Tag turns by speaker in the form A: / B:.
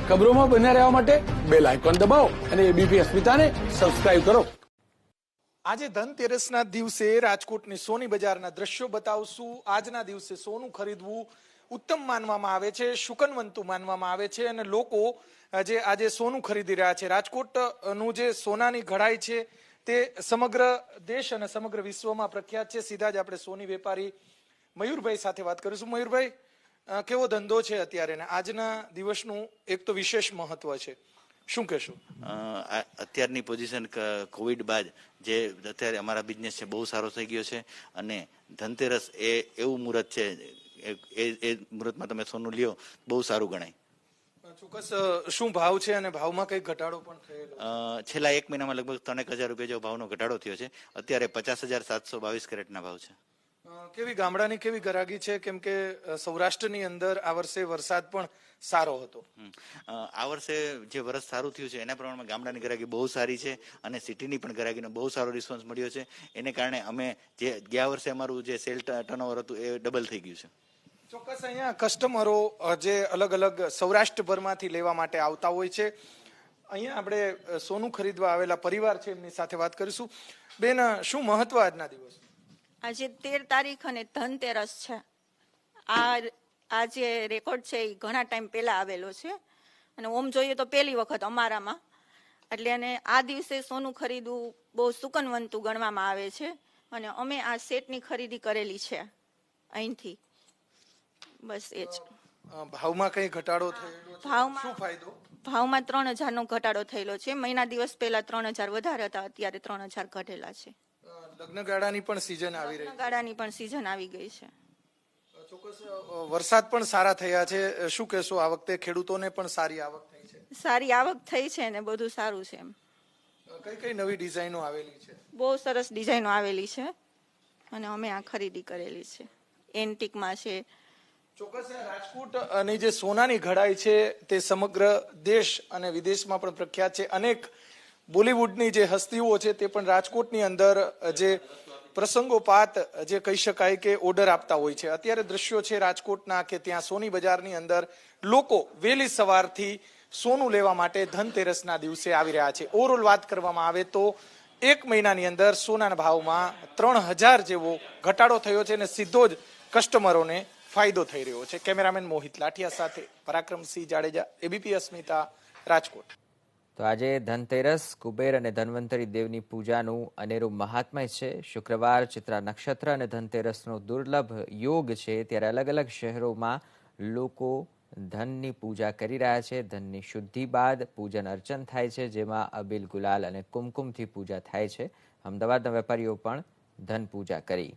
A: ખબરોમાં બન્યા રહેવા માટે બેલ આઇકોન દબાવો અને એબીપી અસ્મિતાને સબસ્ક્રાઇબ કરો.
B: આજે ધનતેરસના દિવસે રાજકોટની સોની બજારના દ્રશ્યો બતાવશું. આજના દિવસે સોનું ખરીદવું ઉત્તમ માનવામાં આવે છે, શુકનવંતુ માનવામાં આવે છે અને લોકો જે આજે સોનું ખરીદી રહ્યા છે. રાજકોટનું જે સોનાની ઘડાઈ છે તે સમગ્ર દેશ અને સમગ્ર વિશ્વમાં પ્રખ્યાત છે. સીધા જ આપણે સોની વેપારી મયુરભાઈ સાથે વાત કરીશું. મયુરભાઈ, કેવો ધંધો છે અત્યારે ને આજના દિવસનું એક તો વિશેષ મહત્વ છે, શું કહેશો?
C: અત્યારની પોઝિશન કોવિડ બાદ જે અત્યારે અમારા બિઝનેસ છે બહુ સારો થઈ ગયો છે અને ધનતેરસ એ એવું મુહૂર્ત છે, એ મુહૂર્તમાં તમે સોનું લ્યો બહુ સારું ગણાય.
B: ચોક્કસ. શું ભાવ છે અને ભાવમાં કઈ ઘટાડો પણ થયેલો?
C: છેલ્લા 1 મહિનામાં લગભગ 3,000 રૂપિયા જેવો ભાવનો ઘટાડો થયો છે. અત્યારે 50,722 કેરેટના ભાવ છે.
B: કેવી ગામડાની કેવી ગરાગી છે, કેમ કે સૌરાષ્ટ્રની અંદર આ વર્ષે વરસાદ પણ સારો હતો?
C: આ વર્ષે જે વરસ સારું થયું છે એના પ્રમાણમાં ગામડાની ગરાગી બહુ સારી છે અને સિટીની પણ ગરાગીનો બહુ સારો રિસ્પોન્સ મળ્યો છે. એને કારણે અમે જે ગયા વર્ષે અમારું જે સેલ ટર્નઓવર હતું એ ડબલ થઈ ગયું છે.
B: ચોક્કસ. અહીંયા કસ્ટમરો જે અલગ અલગ સૌરાષ્ટ્રભરમાંથી લેવા માટે આવતા હોય છે. અહીંયા આપણે સોનું ખરીદવા આવેલા પરિવાર છે એમની સાથે વાત કરીશું. બેન, શું મહત્વ આજના દિવસ?
D: આજે 13 તારીખ અને ધનતેરસ છે. આ જે રેકોર્ડ છે એ ઘણા ટાઈમ પહેલા આવેલો છે અને ઓમ જોઈએ તો પહેલી વખત અમારામાં. એટલે અને આ દિવસે સોનું ખરીદવું બહુ સુકનવંતું ગણવામાં આવે છે અને અમે આ સેટની ખરીદી કરેલી છે અહીંથી. બસ એ જ.
B: ભાવમાં કઈ ઘટાડો થયેલો?
D: ભાવમાં
B: શું ફાયદો?
D: ભાવમાં 3,000 નો ઘટાડો થયેલો છે. મહિના દિવસ પહેલા 3,000 વધારે હતા, અત્યારે 3,000 ઘટેલા છે.
B: લગ્નગાળાની પણ સીઝન આવી રહી છે.
D: લગ્નગાળાની પણ સીઝન આવી ગઈ છે.
B: ચોક્કસ. વરસાદ પણ સારા થયા છે, શું કહેશો? આ વખતે ખેડૂતોને પણ સારી આવક થઈ છે?
D: સારી આવક થઈ છે ને બધું સારું છે. એમ
B: કઈ કઈ નવી ડિઝાઇનો આવેલી છે?
D: બહુ સરસ ડિઝાઇનો આવેલી છે અને અમે આ ખરીદી કરેલી છે. એન્ટિકમાં છે.
B: ચોક્કસ. રાજકોટની જે સોનાની ઘડાઈ છે તે સમગ્ર દેશ અને વિદેશમાં પણ પ્રખ્યાત છે. અનેક બોલિવૂડની જે હસ્તીઓ છે તે પણ રાજકોટની અંદર જે પ્રસંગોપાત જે કહી શકાય કે ઓર્ડર આપતા હોય છે. અત્યારે દ્રશ્યો છે રાજકોટના કે ત્યાં સોની બજારની અંદર લોકો વહેલી સવારથી સોનું લેવા માટે ધનતેરસના દિવસે આવી રહ્યા છે. ઓવરઓલ વાત કરવામાં આવે તો 1 મહિનાની અંદર સોનાના ભાવમાં 3,000 જેવો ઘટાડો થયો છે અને સીધો જ કસ્ટમરોને ફાયદો થઈ રહ્યો છે. કેમેરામેન મોહિત લાઠિયા સાથે પરાક્રમસિંહ જાડેજા, એબીપી અસ્મિતા, રાજકોટ.
E: તો આજે ધનતેરસ, કુબેર અને ધન્વંતરી દેવની પૂજાનું અનેરું મહાત્મ્ય છે. શુક્રવાર, ચિત્રા નક્ષત્ર અને ધનતેરસનો દુર્લભ યોગ છે, ત્યારે અલગ અલગ શહેરોમાં લોકો ધનની પૂજા કરી રહ્યા છે. ધનની શુદ્ધિ બાદ પૂજન અર્ચન થાય છે, જેમાં અબીલ, ગુલાલ અને કુમકુમથી પૂજા થાય છે. અમદાવાદના વેપારીઓ પણ ધન પૂજા કરી.